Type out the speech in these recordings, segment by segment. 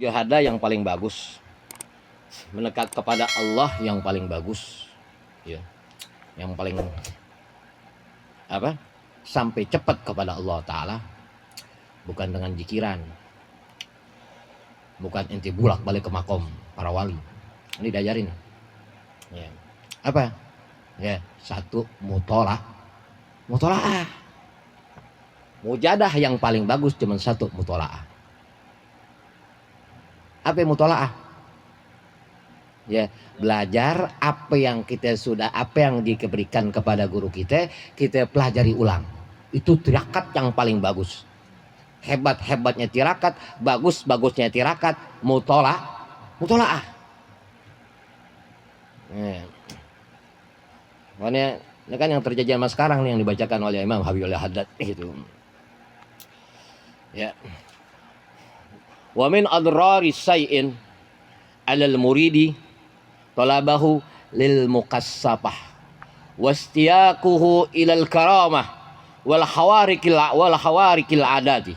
Syahadah yang paling bagus, mendekat kepada Allah yang paling bagus, ya, yang paling apa? Sampai cepat kepada Allah Ta'ala, bukan dengan jikiran, bukan inti bulak balik ke makom para wali. Ini diajarin, ya. Apa? Ya, satu mutolaah. Mujadah yang paling bagus cuma satu, mutolaah. Apa yang mutolaah? Ya, belajar apa yang diberikan kepada guru kita pelajari ulang. Itu tirakat yang paling bagus. Hebat-hebatnya tirakat, bagus-bagusnya tirakat, mutolaah. Ya. Makanya ini kan yang terjadi sama sekarang nih, yang dibacakan oleh Imam Habibullah Haddad itu. Ya. Wa min adrari say'in 'alal muridi talabahu lil mukassabah wastiyaquhu ilal karamah wal hawarikil adati.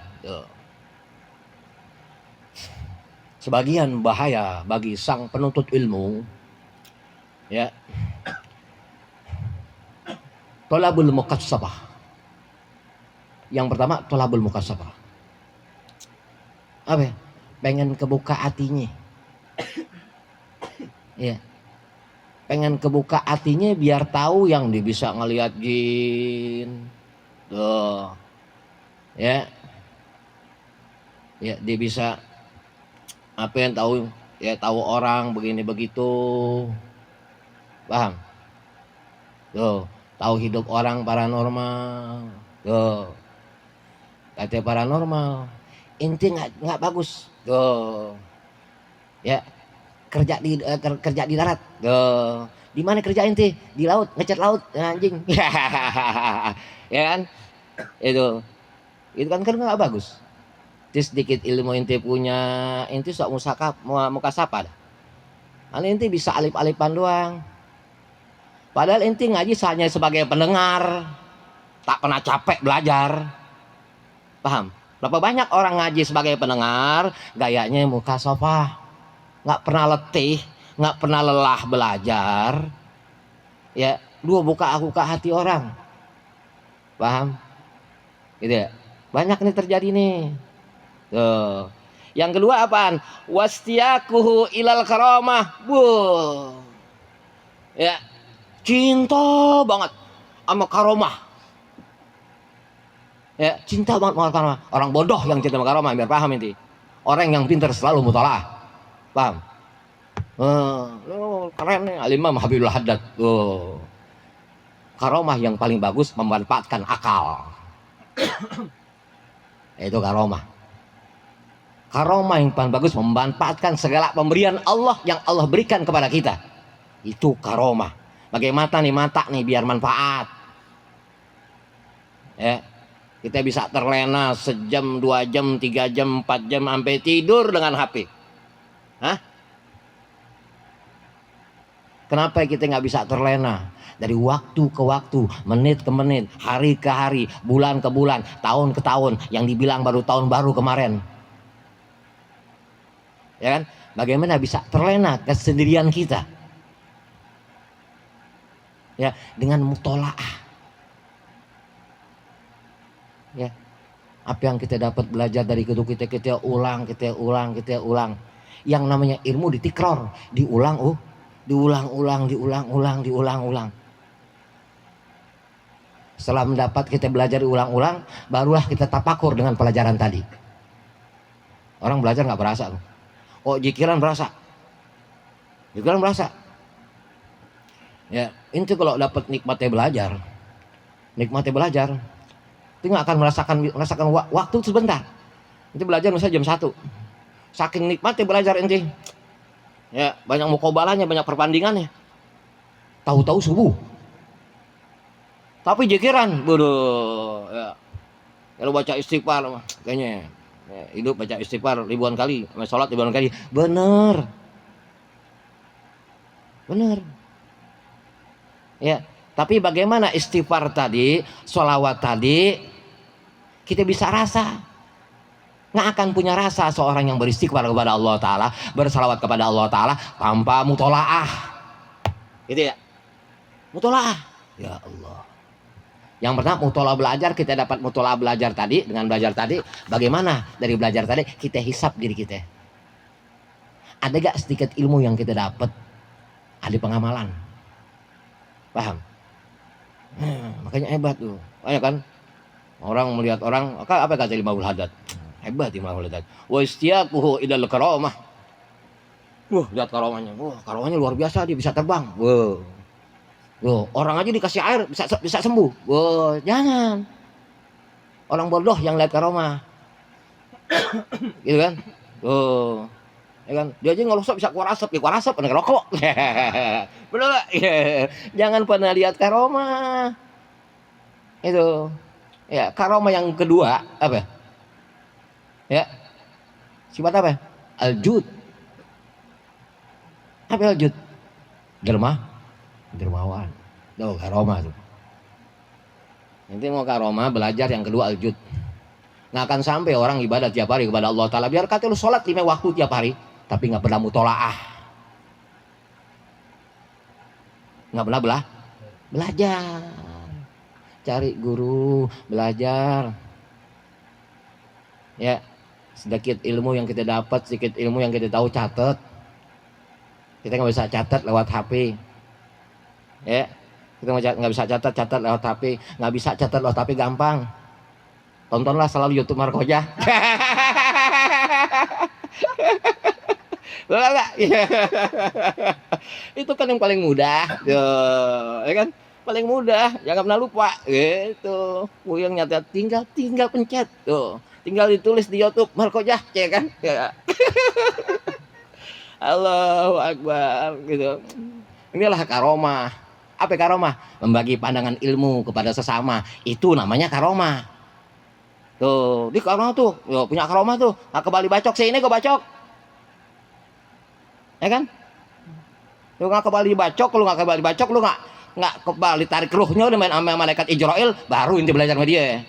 Sebagian bahaya bagi sang penuntut ilmu, ya, talabul mukassabah. Yang pertama, talabul mukassabah. Apa ya? Pengen kebuka hatinya, ya, pengen kebuka hatinya biar tahu yang dia bisa ngelihat jin, tuh, ya, dia bisa apa yang tahu, ya, tahu orang begini begitu, paham? Tuh, tahu hidup orang paranormal, tuh, katanya paranormal. Inti nggak bagus, tuh, ya, kerja di darat, tuh, di mana kerja inti? Di laut, ngecat laut, anjing, ya kan, itu kan nggak bagus. Terus sedikit ilmu inti punya, inti sok muka sapa dah. Inti bisa alip-alipan doang, padahal inti ngaji hanya sebagai pendengar, tak pernah capek belajar, paham? Berapa banyak orang ngaji sebagai pendengar, gayanya muka sofa, nggak pernah letih, nggak pernah lelah belajar, ya, buka hati orang, paham? Gitu ya. Banyak nih terjadi nih. Tuh. Yang kedua apaan? Wastiyaquhu ilal karamah. Ya, cinta banget sama karomah. Ya, cinta banget sama karomah. Orang bodoh yang cinta sama karomah, biar paham inti. Orang yang pintar selalu mutolaah. Paham? Keren nih Imam Habibullah Haddad. Karomah yang paling bagus memanfaatkan akal. Itu karomah. Karomah yang paling bagus memanfaatkan segala pemberian Allah yang Allah berikan kepada kita. Itu karomah. Bagaimana mata nih biar manfaat. Ya. Kita bisa terlena sejam, 2 jam, 3 jam, 4 jam sampai tidur dengan HP. Hah? Kenapa kita nggak bisa terlena? Dari waktu ke waktu, menit ke menit, hari ke hari, bulan ke bulan, tahun ke tahun, yang dibilang baru tahun baru kemarin. Ya kan? Bagaimana bisa terlena kesendirian kita? Ya, dengan mutolaah. Ya, apa yang kita dapat belajar dari itu kita ulang. Yang namanya ilmu ditikror, diulang. Setelah mendapat kita belajar diulang-ulang, barulah kita tapakur dengan pelajaran tadi. Orang belajar nggak berasa, jikiran berasa. Ya, itu kalau dapat nikmatnya belajar. Itu nggak akan merasakan waktu sebentar. Itu belajar misalnya jam 1. Saking nikmatnya belajar inti. Ya, banyak mukobalahnya, banyak perbandingannya. Tahu-tahu subuh. Tapi jikiran, bodoh. Ya. Kalau baca istighfar, kayaknya ya, hidup baca istighfar ribuan kali, sholat ribuan kali. Bener. Ya, tapi bagaimana istighfar tadi, sholawat tadi, kita bisa rasa. Nggak akan punya rasa seorang yang beristighfar kepada Allah Ta'ala, bersalawat kepada Allah Ta'ala tanpa mutolaah. Gitu ya, mutolaah. Ya Allah. Yang pertama mutolaah belajar, kita dapat mutolaah belajar tadi. Dengan belajar tadi, bagaimana dari belajar tadi kita hisap diri kita. Ada gak sedikit ilmu yang kita dapat? Ada pengamalan. Paham? Makanya hebat tuh. Banyak kan orang melihat orang, apa kata Imamul Haddad? Hebat Imamul Haddad. Wa istiaquhu ilal karamah. Lihat karamahnya. Karamahnya luar biasa, dia bisa terbang. Orang aja dikasih air bisa sembuh. Jangan. Orang bodoh yang lihat karamah. Gitu kan? Ya kan? Dia aja ngelosok bisa keluar asap, kena rokok. Benar enggak? Jangan pernah lihat karamah. Itu. Ya, karamah yang kedua apa? Ya. Sifat apa? Aljud. Apa aljud? Dermawan. Tuh, karamah tuh. Nanti mau karamah belajar yang kedua aljud. Nggak akan sampai orang ibadah tiap hari kepada Allah Ta'ala. Biar kata lu sholat 5 waktu tiap hari, tapi nggak pernah mutolaah. Nggak pernah belajar. Cari guru, belajar. Ya, sedikit ilmu yang kita dapat, sedikit ilmu yang kita tahu catat. Kita nggak bisa catat lewat HP. Ya, kita nggak bisa catat lewat HP. Nggak bisa catat lewat HP gampang. Tontonlah selalu YouTube Markoja. Betul nggak? Itu kan yang paling mudah, ya kan? Paling mudah, jangan pernah lupa, gitu. Yang nyata tinggal pencet, tuh. Tinggal ditulis di YouTube Markoja, ya kan? Ya. Allahu Akbar, gitu. Inilah karomah. Apa karomah? Membagi pandangan ilmu kepada sesama. Itu namanya karomah. Tuh, di karomah tuh, punya karomah tuh. Nggak kebali bacok, sini gue bacok. Ya kan? Lu nggak kebali bacok, lu nggak kebali bacok, lu nggak kebali tarik ruhnya udah main sama malaikat Israel, baru inti belajar sama dia.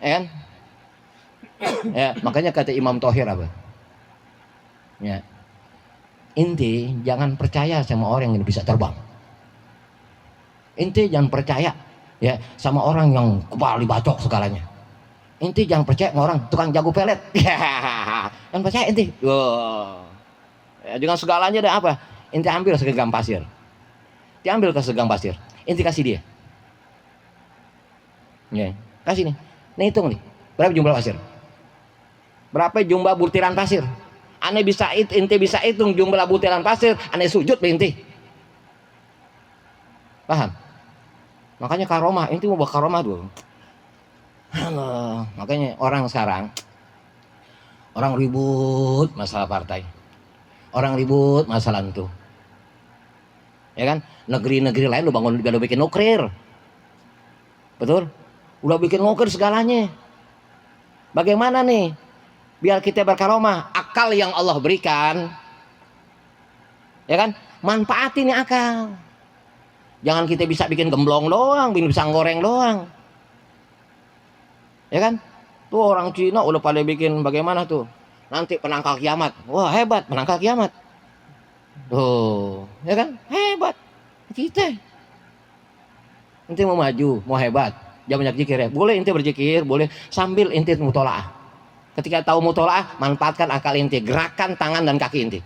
Ya kan? Ya, makanya kata Imam Thohir apa? Ya. Inti jangan percaya sama orang yang bisa terbang. Inti jangan percaya ya sama orang yang kebali bacok segalanya. Inti jangan percaya sama orang tukang jago pelet. Jangan percaya inti. Ya, dengan segalanya ada apa? Inti ambil segenggam pasir. Diambil ke segenggam pasir. Inti kasih dia. Ya, kasih nih. Nih hitung nih. Berapa jumlah pasir? Berapa jumlah butiran pasir? Ane bisa inti bisa hitung jumlah butiran pasir, ane sujud inti. Paham? Makanya karomah, inti mau karomah dulu. Makanya orang sekarang orang ribut masalah partai. Orang ribut masalah itu. Ya kan? Negeri-negeri lain udah bikin nuklir. Betul? Udah bikin nuklir segalanya. Bagaimana nih? Biar kita berkaromah, akal yang Allah berikan. Ya kan? Manfaatin akal. Jangan kita bisa bikin gemblong doang, bisa goreng doang. Ya kan? Tuh orang Cina udah pada bikin bagaimana tuh? Nanti penangkal kiamat. Wah, hebat penangkal kiamat. Tuh, ya kan? Hebat. Kita. Ente mau maju, mau hebat. Jangan banyak zikir ya. Boleh ente berzikir, boleh sambil ente mutolaah. Ketika tahu mutolaah, manfaatkan akal ente, gerakan tangan dan kaki ente.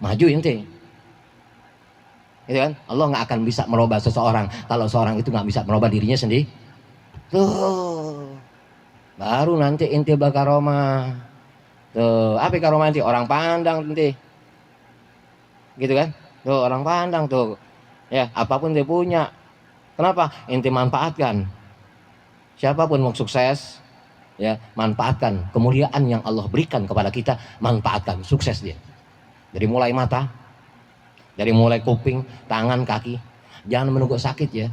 Maju ente. Gitu kan? Allah nggak akan bisa merubah seseorang kalau seorang itu nggak bisa merubah dirinya sendiri. Tuh. Baru nanti ente berkaromah. Tuh, apa karomah nanti? Orang pandang nanti. Gitu kan? Tuh, orang pandang tuh. Ya, apapun dia punya. Kenapa? Ente manfaatkan. Siapapun mau sukses, ya, manfaatkan kemuliaan yang Allah berikan kepada kita, manfaatkan, sukses dia. Dari mulai mata, dari mulai kuping, tangan, kaki. Jangan menunggu sakit ya.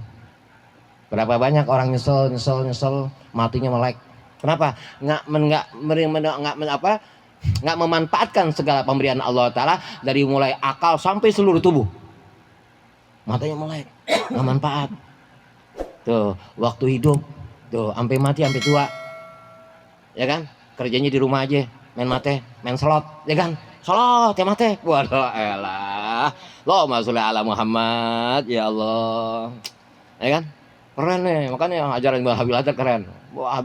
Berapa banyak orang nyesel, matinya melek. Kenapa? Nggak memanfaatkan segala pemberian Allah Ta'ala dari mulai akal sampai seluruh tubuh. Matanya melek, nggak manfaat. Tuh, waktu hidup, tuh, sampai mati, sampai tua. ya kan? Kerjanya di rumah aja, main mate, main slot, ya kan? Slot ya mate. Waduh, elah. Allahumma sholli ala Muhammad, ya Allah. Ya kan? Keren nih, makanya ajaran Imam Habib Haddad keren. Wah,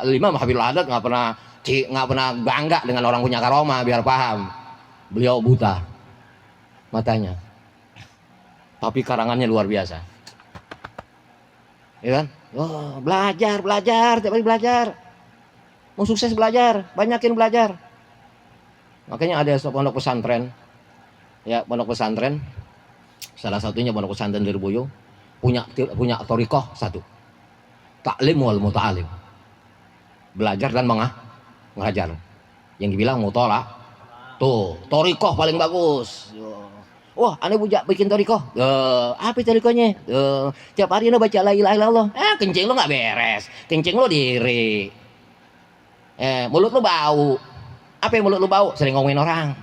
Imam Habib Haddad nggak pernah bangga dengan orang punya karomah, biar paham. Beliau buta matanya, tapi karangannya luar biasa. Ya kan? Oh, belajar, tiap hari belajar. Mau sukses belajar, banyakin belajar. Makanya ada pondok pesantren, ya pondok pesantren. Salah satunya pondok pesantren di Lirboyo punya thoriqoh satu, taklim wal muta'alim, belajar dan mengajar. Yang dibilang mutola, tuh thoriqoh paling bagus. Wah, aneh bujak bikin thoriqoh. Apa thoriqohnya? Tiap hari anda baca la ilaha illallah. Kencing lo nggak beres, kencing lo diri. Mulut lo bau. Apa yang mulut lo bau? Sering ngomongin orang.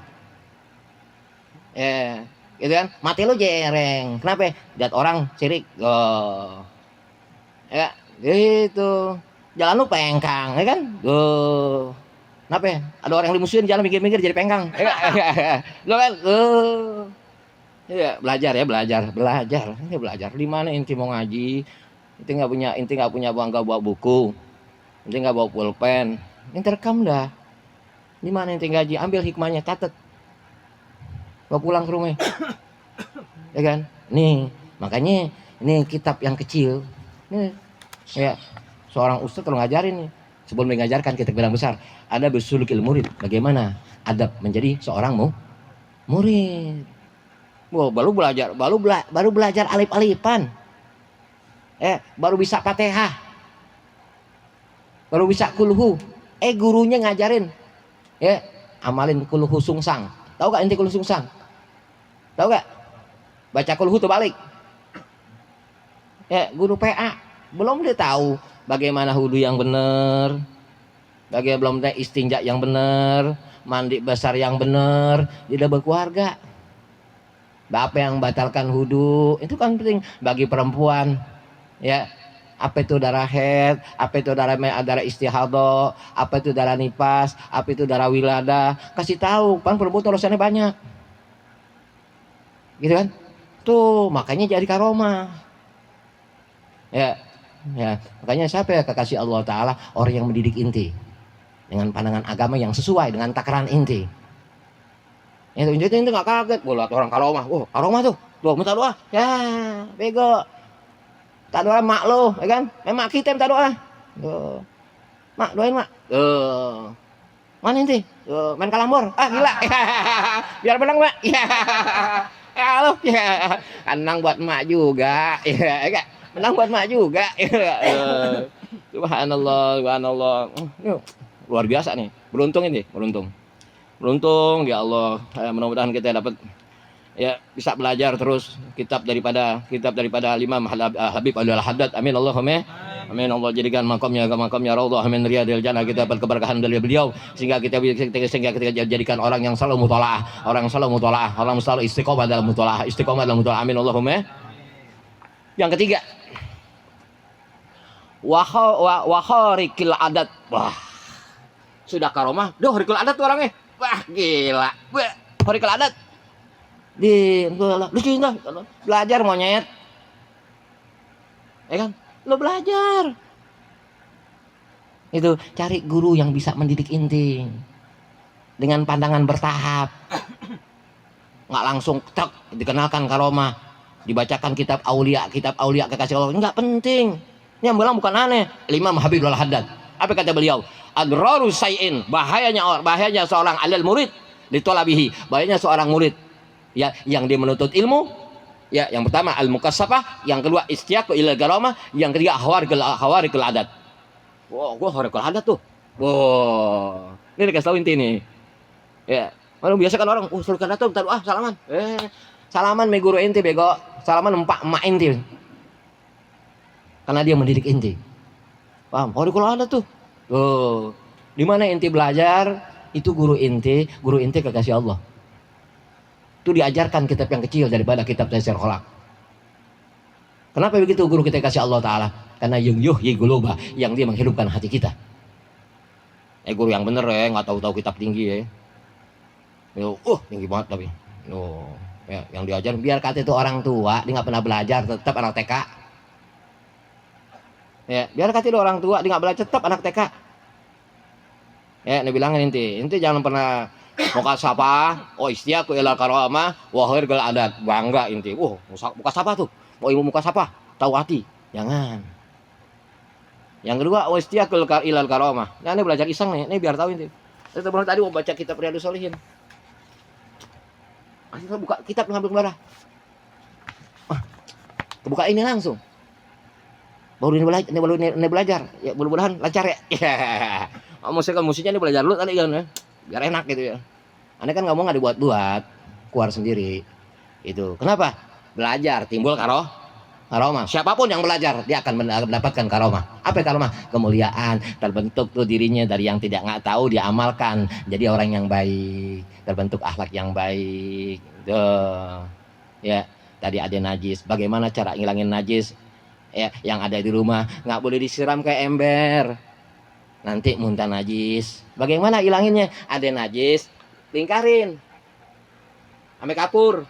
Gitu kan? Mati lo jereng. Kenapa? Lihat orang sirik. Ya, gitu. Jalan lo pengkang, ya kan? Kenapa? Ada orang yang dimusuhin jalan mikir-mikir jadi pengkang. Lo kan? Ya, belajar. Ini belajar. Di mana inti mau ngaji? Inti nggak punya bangga bawa buku. Inti nggak bawa pulpen. Inti rekam dah. Di mana inti ngaji? Ambil hikmahnya, catat. Bawa pulang ke rumah. Ya kan? Nih, makanya ini kitab yang kecil. Nih, ya, seorang ustadz kalau ngajarin nih, sebelum mengajarkan kitab yang besar, ada bersulukil murid. Bagaimana adab menjadi seorang murid. Wow, baru belajar alif-alifan. Baru bisa Fatihah. Baru bisa kulhu. Gurunya ngajarin. Amalin kulhu sungsang. Tahu gak inti kulhu sungsang? Tahu gak? Baca kulhu terbalik. Guru PA belum dia tahu bagaimana wudu yang benar. Belum ada istinja yang benar, mandi besar yang benar, tidak berkeluarga. Apa yang batalkan wudu itu kan penting bagi perempuan, ya. Apa itu darah haid, apa itu darah istihadah, apa itu darah nifas, apa itu darah wilada, kasih tahu. Kan perempuan urusannya banyak, gitu kan? Tuh makanya jadi karomah, ya. Makanya siapa ya kekasih Allah Taala, orang yang mendidik inti dengan pandangan agama yang sesuai dengan takaran inti. Itu nggak kaget, buat orang karomah. Karomah tuh minta doa, ya bego. Tak doa mak lo, ya kan? Mak kita minta doa. Mak doain mak. Mana inti? Main kalambor. Gila. Biar menang mak. Ya lo. Ya. Menang buat mak juga. Ya, menang buat mak juga. Subhanallah. Luar biasa nih. Beruntung ini, beruntung ya Allah. Mudah-mudahan kita dapat bisa belajar terus kitab daripada Imam Habib Haddad. Amin Allahumma amin. Allah jadikan makamnya raudhah min riyadil jannah. Kita dapat keberkahan dari beliau sehingga kita jadikan orang yang selalu mutalaah, orang selalu istiqomah dalam mutalaah. Amin Allahumma. Yang ketiga, wahorikil adat. Wah, sudah karomah, horikil adat tuh orangnya. Wah, gila. Horikil adat. Belajar monyet. Ya kan? Lo belajar. Itu cari guru yang bisa mendidik inti dengan pandangan bertahap. Nggak langsung dikenalkan karomah, dibacakan kitab aulia kekasih Allah. Enggak penting. Ini yang bilang bukan aneh. Imam Habib Haddad. Apa kata beliau? Adraru say'in, bahayanya seorang alil murid ditolabihi, bahayanya seorang murid ya yang dia menuntut ilmu, ya yang pertama al mukassafah, yang kedua istiaq ila garama, yang ketiga hawarikul adat. Gua hawarikul adat tuh. Ini dikasih tahu inti nih. Ya, kalau biasa kan orang suruh adat tuh doa salaman. Salaman me guru inti bego. Salaman emak inti. Karena dia mendidik inti. Paham? Hawarikul adat tuh. Di mana inti belajar itu guru inti kekasih Allah. Itu diajarkan kitab yang kecil daripada kitab Taisir Kholaq. Kenapa begitu? Guru kita kasih Allah Ta'ala. Karena yang yuhyi quluba, yang dia menghidupkan hati kita. Guru yang bener ya, nggak tahu-tahu kitab tinggi ya. Yo, tinggi banget tapi. No, ya, yang diajar biar kata itu orang tua, dia nggak pernah belajar, tetap anak TK. Ya, biar kata itu orang tua, dia nggak belajar, tetap anak TK. Ya, dia bilangin inti jangan pernah muka sapa, istiaku ilal karomah, wahir gal adat, bangga inti. Muka sapa tuh, mau ilmu muka sapa, tahu hati, jangan. Yang kedua, istiakul ilal karomah. Nah, ini belajar iseng nih, ini biar tahu inti. Tadi mau baca kitab Riyadhus Shalihin. Kita buka kitab ngambil kemana? Buka ini langsung. Baru ini belajar. Ya mudah-mudahan lancar ya. Musiknya ini belajar dulu tadi kan, biar enak gitu ya. Aneh kan ngomong nggak dibuat-buat, keluar sendiri. Itu. Kenapa? Belajar timbul karomah. Siapapun yang belajar dia akan mendapatkan karomah. Apa karomah? Kemuliaan. Terbentuk tuh dirinya dari yang nggak tahu dia amalkan. Jadi orang yang baik, terbentuk akhlak yang baik. Tuh. Ya, tadi ada najis. Bagaimana cara ngilangin najis? Ya, yang ada di rumah nggak boleh disiram kayak ember. Nanti muntah najis. Bagaimana hilanginnya? Ada najis, lingkarin. Ame kapur.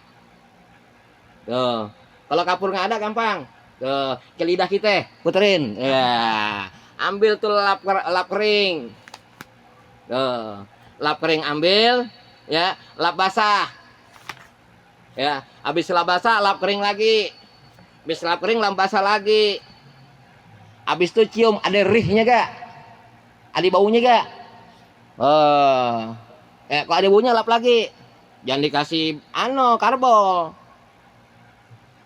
Tuh. Kalau kapur nggak ada gampang. Tuh, ke lidah kita, puterin. Ya. Ambil tuh lap kering. Tuh. Lap kering ambil, ya, lap basah. Ya, habis lap basah, lap kering lagi. Habis lap kering, lap basah lagi. Habis itu cium, ada rihnya gak? Ada baunya gak? Kalau ada baunya lap lagi. Jangan dikasih karbol.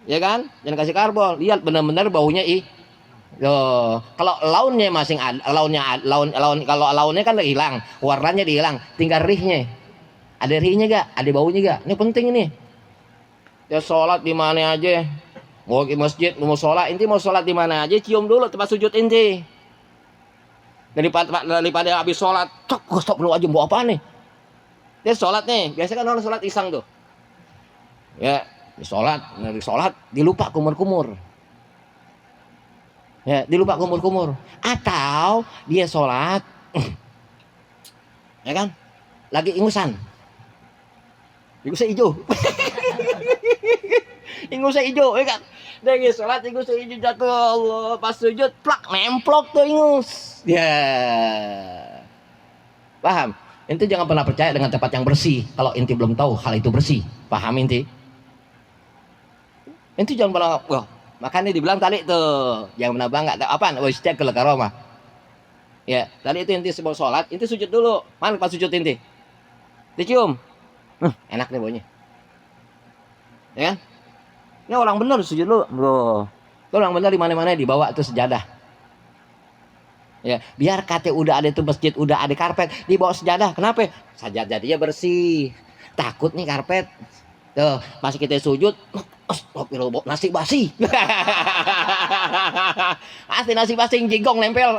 Ya kan? Jangan kasih karbol. Lihat benar-benar baunya kalau launnya masing kalau launnya kan udah hilang, warnanya hilang, tinggal rihnya. Ada rihnya gak? Ada baunya gak? Ini penting ini. Ya sholat di mana aja. Mau ke masjid, mau sholat, inti mau sholat di mana aja, cium dulu tempat sujud inti. Daripada habis sholat, stop dulu aja, mau apa nih? Dia sholat nih, biasanya kan orang sholat iseng tuh. Ya, sholat dilupa kumur-kumur. Ya, dilupa kumur-kumur. Atau dia sholat, ya kan, lagi ingusan hijau. Ingusnya hijau, ya kan? Dia sholat ingusnya hijau jatuh, Allah, pas sujud plak nemplok tuh ingus. Ya. Paham? Inti jangan pernah percaya dengan tempat yang bersih kalau inti belum tahu hal itu bersih. Paham inti? Inti jangan pernah, makanya dibilang tadi tuh, jangan pernah bangga. Apaan? Istiaqul karomah. Ya, tadi itu inti sebelum sholat, inti sujud dulu. Mana pas sujud inti? Dicium. Enak nih baunya. Ya kan? Ini orang benar sujud lu, bro. Itu orang benar di mana-mana dibawa tuh sejadah. Ya, biar kata udah ada tuh masjid, udah ada karpet, dibawa sejadah. Kenapa? Sajadah dia bersih. Takut nih karpet. Tuh, pas kita sujud, nasi basi. Asli nasi basi jigong nempel.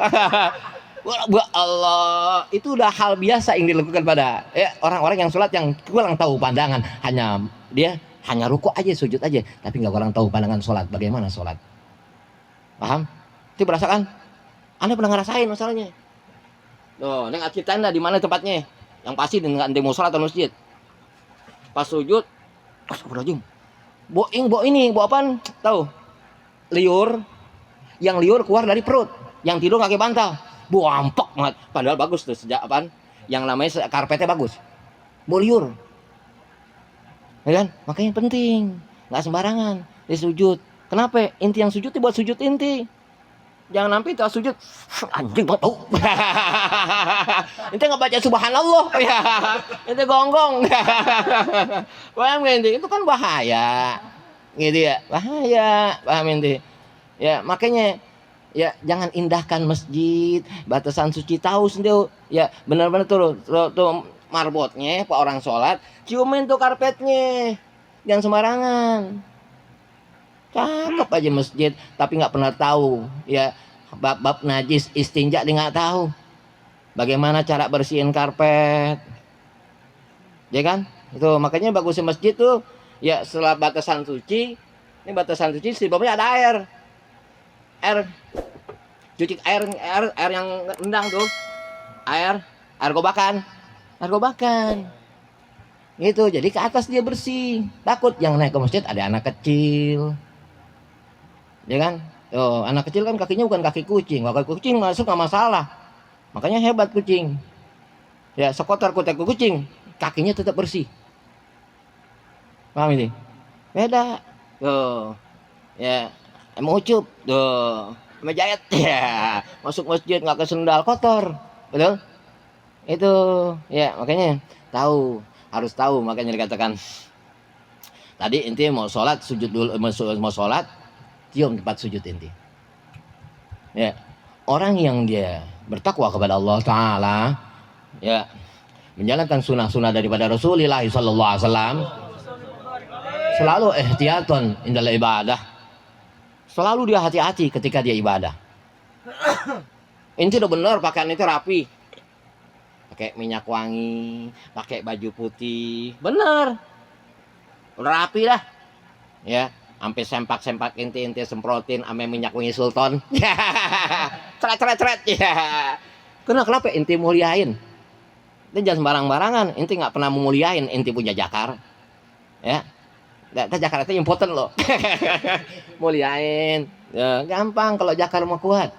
Allah, itu udah hal biasa yang dilakukan pada orang-orang yang sholat yang kurang tahu pandangan, hanya ruku aja, sujud aja, tapi nggak kurang tahu pandangan sholat. Bagaimana sholat? Paham? Itu berasakan? Anda pernah ngerasain masalahnya? Tuh, neng ceritain dah di mana tempatnya, yang pasti dengan demo sholat atau masjid. Pas sujud, astagfirullahaladzim, bo apaan? Tahu? Liur, yang liur keluar dari perut, yang tidur kaki bantal. Buampok banget, padahal bagus tuh sejak apaan? Yang namanya karpetnya bagus. Liur. Ya kan? Makanya penting, nggak sembarangan disujud. Kenapa? Inti yang sujud buat sujud inti. Jangan sampai itu sujud anjing banget tau. Inti nggak baca subhanallah. Inti gonggong. Paham gak inti? Itu kan bahaya. Gitu ya, bahaya. Paham inti? Ya makanya ya jangan indahkan masjid, batasan suci, tahu sendiri. Ya benar-benar tuh marbotnya pak orang sholat, ciumin tuh karpetnya, jangan sembarangan. Cakep aja masjid, tapi nggak pernah tahu ya bab najis istinja, dia nggak tahu bagaimana cara bersihin karpet, ya kan? Itu makanya bagusnya masjid tuh ya setelah batasan suci, ini batasan suci sebabnya ada air cuci air yang rendang tuh, air Argobakan, argobakan. Gitu, jadi ke atas dia bersih. Takut yang naik ke masjid ada anak kecil, ya kan? Oh, anak kecil kan kakinya bukan kaki kucing. Kalau kaki kucing masuk nggak masalah. Makanya hebat kucing. Ya, sekotor kutek kucing, kakinya tetap bersih. Paham ini? Beda. Tuh. Ya, emang ucup. Tuh. Sama jahit. Ya, masuk masjid nggak ke sendal kotor. Betul? Itu. Ya, makanya tahu, harus tahu, makanya dikatakan tadi inti mau sholat sujud dulu, mau sholat cium tempat sujud inti. Ya, orang yang dia bertakwa kepada Allah Taala, ya, menjalankan sunnah-sunnah daripada Rasulullah Sallallahu Alaihi Wasallam, selalu ihtiyaton indal ibadah, selalu dia hati-hati ketika dia ibadah. Inti udah bener pakaian itu rapi, pakai minyak wangi, pakai baju putih, bener, udah rapi dah, ya. Sampai sempak-sempak inti semprotin ame minyak wangi sultan. Ceret. Ya. Kenapa inti muliain? Dan jangan sembarang-barangan. Inti nggak pernah memuliain inti punya jakar. Ya. Jakar itu important loh. Muliain. Ya, gampang kalau jakar mau kuat.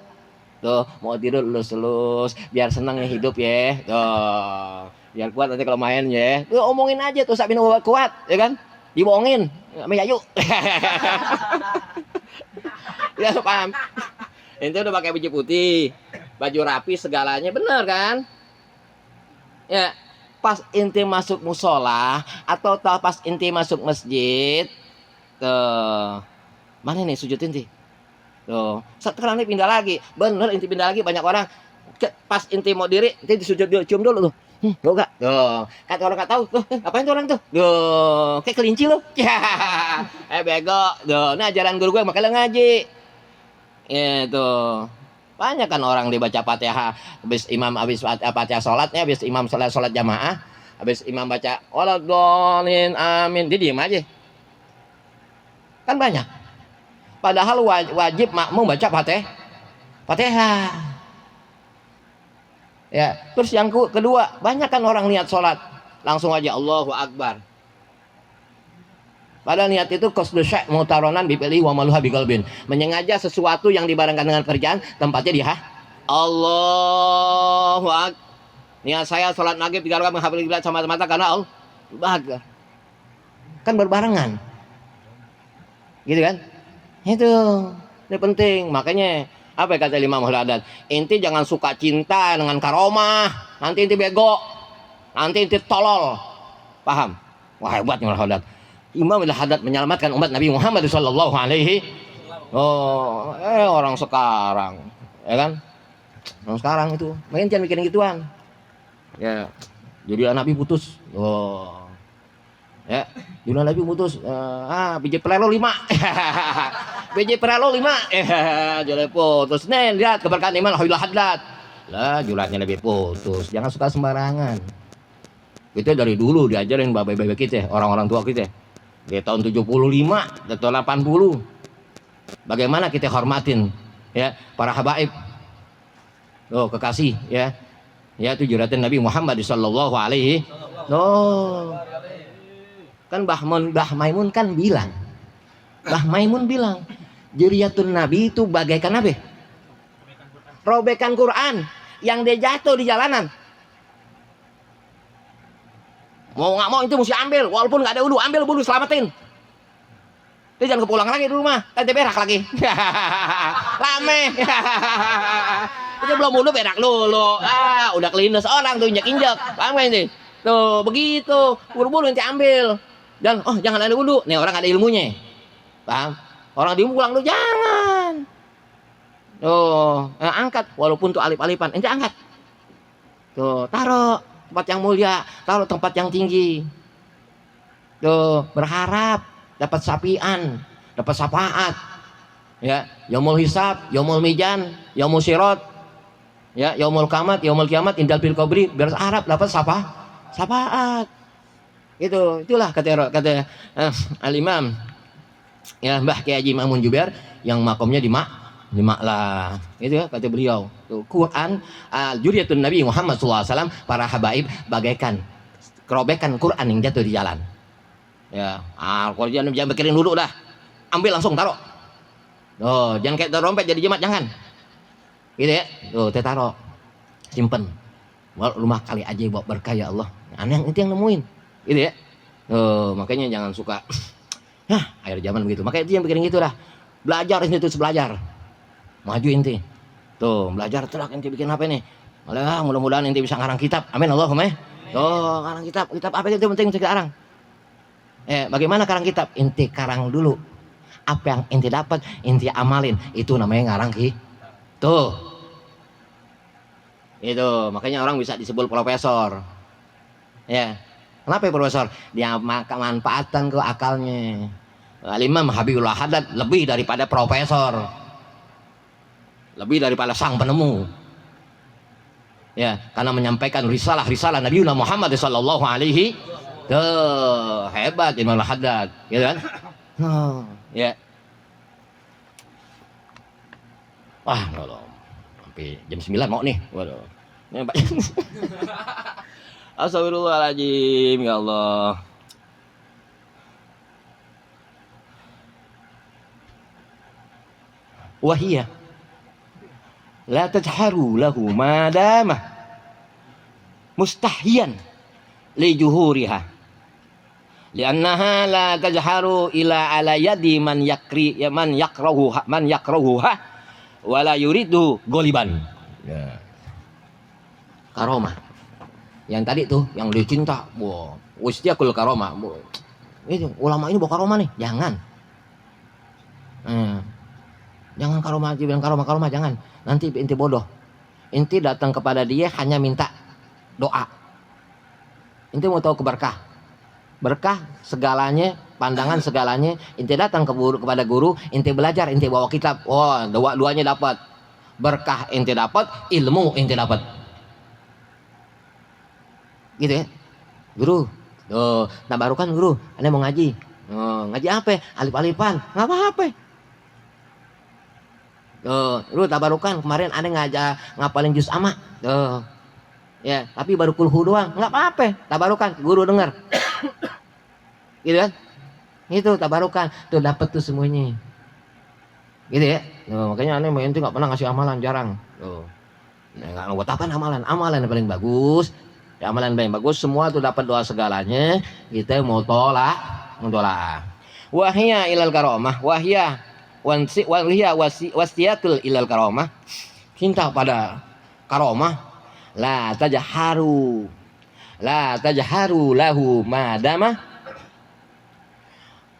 Tuh, mau tidur lulus-lulus biar senang ya hidup ya. Tuh. Biar kuat nanti kalau main ya. Tuh omongin aja tuh Sabina kuat, ya kan? Dibohongin sama Yayu. Ya paham. Ente udah pakai baju putih, baju rapi, segalanya bener kan? Ya, pas ente masuk musola atau pas ente masuk masjid, tuh mana nih sujud ente? Tuh, sekarang ini pindah lagi, bener ente pindah lagi, banyak orang pas ente mau diri, ente disujud dulu, cium dulu tuh. Lo gak? Tuh, kata orang gak tahu. Tuh, apain tuh orang tuh? Tuh, kayak kelinci lo. Ya, bego. Tuh, ini ajaran guru gue makanya ngaji. Ya, tuh. Banyak kan orang dibaca Fatihah, habis imam habis Fatihah salatnya, habis imam salat jamaah, habis imam baca waladhdallin amin, dia diem aja. Kan banyak. Padahal wajib makmum baca Fatihah. Ya, terus yang kedua, banyak kan orang niat sholat langsung aja Allahu Akbar. Padahal niat itu qasdu syai' mutaronan bipili wa maluha biqalbin. Menyengaja sesuatu yang dibarengkan dengan kerjaan, tempatnya di Allahu Akbar. Niat saya sholat maghrib 3 rakaat menghafal kiblat sama mata karena Allah. Kan berbarengan. Gitu kan? Itu penting, makanya apa kata Imam Haddad? Inti jangan suka cinta dengan karomah, nanti inti bego, nanti inti tolol. Paham? Wah hebat Imam Haddad. Imam Haddad menyelamatkan umat Nabi Muhammad Sallallahu Alaihi. Oh, orang sekarang, ya kan? Orang sekarang itu, main jangan mikirin gituan. Ya, jadi Nabi putus. Oh, ya, jadi Nabi putus. Biji pelelo 5. BJ Peralo 5. Jadi putus. Nih lihat keberkahan Imam Haddad. Lah julatnya lebih putus. Jangan suka sembarangan. Kita dari dulu diajarin bapak-bapak kita, orang-orang tua kita. Di tahun 75, di tahun 80. Bagaimana kita hormatin ya para habaib. Oh, kekasih ya. Ya itu juratan Nabi Muhammad sallallahu alaihi. Oh. Kan Mbah Maimun kan bilang. Mbah Maimun bilang, juriyatun Nabi itu bagaikan apa? Robekan Quran yang dia jatuh di jalanan. Mau nggak mau itu mesti ambil, walaupun nggak ada wudu, ambil wudu, selamatin. Dia jangan kepulang lagi di rumah, nanti berak lagi. Lame. Itu belum wudu berak dulu. Udah kelindes orang tuh injek-injek. Paham gak ini? Tuh begitu, buru-buru nanti ambil. Dan jangan ada wudu. Nih orang ada ilmunya. Paham? Orang di pulang tuh jangan. Angkat walaupun tuh alip-alipan, ente angkat. Tuh, taruh tempat yang mulia, taruh tempat yang tinggi. Tuh, berharap dapat sapian, dapat syafaat. Ya, yaumul hisab, yaumul mizan, yaumul sirat. Ya, yaumul kiamat, indal fil qabri, berharap dapat syafaat. Itulah kata Al-Imam ya Mbah Kiai Haji Ma'mun Jubair yang makomnya di Nyimaklah, itu ya kata beliau. Tuh, Quran, Juriyatun Nabi Muhammad SAW, para habaib bagaikan kerobekan Quran yang jatuh di jalan. Ya, kalau jangan mikirin dulu dah, ambil langsung taruh. Oh, jangan kayak dompet jadi jimat, jangan. Gitu ya, tuh taruh, simpen. Rumah kali aja bawa berkah ya Allah. Aneh itu yang nemuin, gitu ya. Makanya jangan suka, akhir zaman begitu. Makanya itu yang bikin gitu dah. Belajar ini terus belajar. Maju inti tuh belajar terus inti bikin apa nih, malah mudah-mudahan inti bisa ngarang kitab, amin Allahumma. Tuh ngarang kitab apa itu penting sekarang. Bagaimana karang kitab? Inti karang dulu apa yang inti dapat, inti amalin, itu namanya ngarang tuh itu. Makanya orang bisa disebut profesor ya. Kenapa ya profesor? Dia manfaatkan ke akalnya. Imam Habibullah Haddad lebih daripada profesor, lebih daripada sang penemu ya, karena menyampaikan risalah Nabi Muhammad sallallahu alaihi hebat Imam Haddad gitu kan. Ya wah loh, sampai jam 9 mau nih, waduh ini astagfirullahaladzim ya Allah. Wahiyah la tajharu lahu madamah mustahyan li juhuriha liannaha la tajharu ila ala yadi man yakrahuha wala yuridu goliban ya. Karomah yang tadi tuh yang dia cinta, ustiakul karomah, itu ulama ini bawa karomah nih, jangan. Jangan karomah aja bilang karomah jangan. Nanti inti bodoh. Inti datang kepada dia hanya minta doa. Inti mau tahu keberkah. Berkah segalanya, pandangan segalanya. Inti datang kepada guru, inti belajar, inti bawa kitab. Dua-duanya dapat. Berkah inti dapat, ilmu inti dapat. Gitu ya. Guru, tabarukan guru, Anda mau ngaji. Ngaji apa? Alif-alifan. Enggak apa-apa. Lu tabarukan kemarin ada ngapalin juz amma. Ya, tapi baru kulhu doang. Enggak apa-apa, tabarukan guru dengar. Gitu kan? Itu tabarukan, tuh dapat tuh semuanya. Gitu ya. Makanya aneh itu enggak pernah ngasih amalan, jarang. Enggak buat apa amalan yang paling bagus. Ya, amalan paling bagus semua tuh dapat doa segalanya. Kita mau tolak. Wahya ilal karomah, wahya wastiatul ilal karomah, cinta pada karomah. La tajharu lahu madama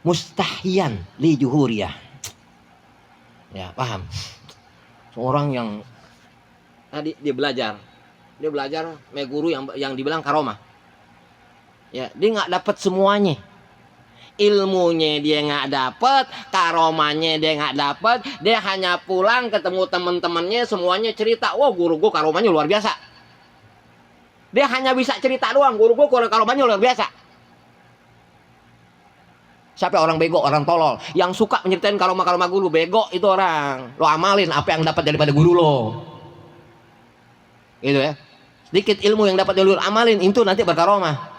mustahyan li juhuriyah. Ya paham. Seorang yang tadi dia belajar sama guru yang dibilang karomah ya, dia nggak dapat semuanya. Ilmunya dia nggak dapat, karomanya dia nggak dapat, dia hanya pulang ketemu teman-temannya semuanya cerita, wah guru gue karomanya luar biasa. Dia hanya bisa cerita doang, guru gue karomanya luar biasa. Siapa orang bego, orang tolol yang suka menceritain karomah guru? Bego itu orang. Lo amalin apa yang dapat daripada guru lo, gitu ya. Sedikit ilmu yang dapat dari guru, amalin itu nanti berkaromah.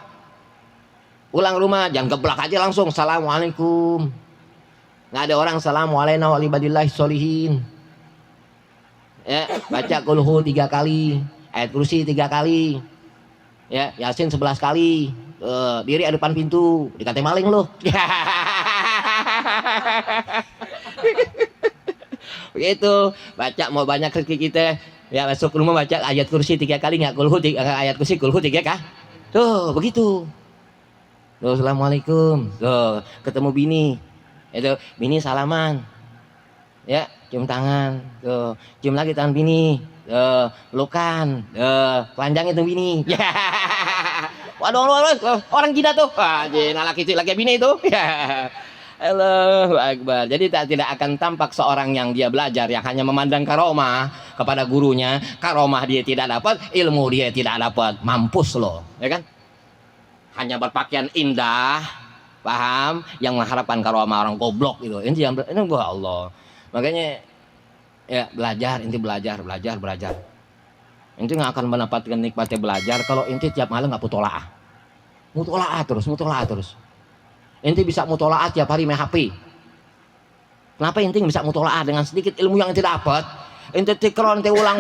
Pulang rumah jangan geblak aja langsung assalamualaikum. Nggak ada orang assalamualaikum warahmatullahi sholihin. Ya, baca kulhu 3 kali, ayat kursi 3 kali, ya yasin 11 kali. Diri di depan pintu, dikata maling lo. Begitu baca mau banyak rezeki kita. Ya masuk rumah baca ayat kursi 3 kali, nggak kulhu ayat kursi kulhu 3 kah? Tuh begitu. Tuh, assalamualaikum. Tuh, ketemu bini. Itu bini salaman. Ya, cium tangan. Tuh, cium lagi tangan bini. Pelukan. Panjang itu bini. Ya. Waduh, orang Cina tuh. Jina laki bini itu. Ya. Allahu Akbar. Jadi tidak akan tampak seorang yang dia belajar yang hanya memandang karomah kepada gurunya, karomah dia tidak dapat, ilmu dia tidak dapat. Mampus loh, ya kan? Hanya berpakaian indah, paham, yang mengharapkan karomah orang goblok gitu. Ini Allah. Makanya Ya, belajar, inti belajar. Inti nggak akan mendapatkan nikmatnya belajar kalau inti tiap malam nggak mutolaah. Mutolaah terus. Inti bisa mutolaah tiap hari main HP. Kenapa inti bisa mutolaah dengan sedikit ilmu yang inti dapat? Inti tikron, inti ulang.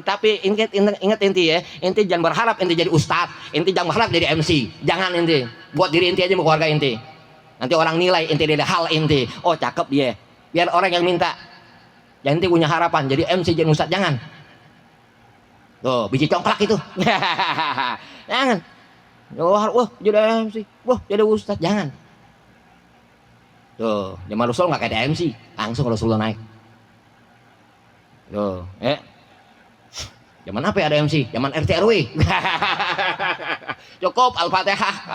Tapi ingat inti ya, inti jangan berharap inti jadi ustadz, inti jangan berharap jadi MC. Jangan inti. Buat diri inti aja, mau keluarga inti. Nanti orang nilai inti dari hal inti. Oh cakep dia. Biar orang yang minta. Jangan inti punya harapan jadi MC, jadi ustadz, jangan. Tuh, biji congklak itu. Jangan. Wah, jadi MC. Wah, jadi ustadz, jangan. Tuh, zaman Rasul nggak kayak MC, langsung Rasulullah naik. Tuh, zaman apa ya ada MC? Zaman RT RW. Cukup Al-Fatihah.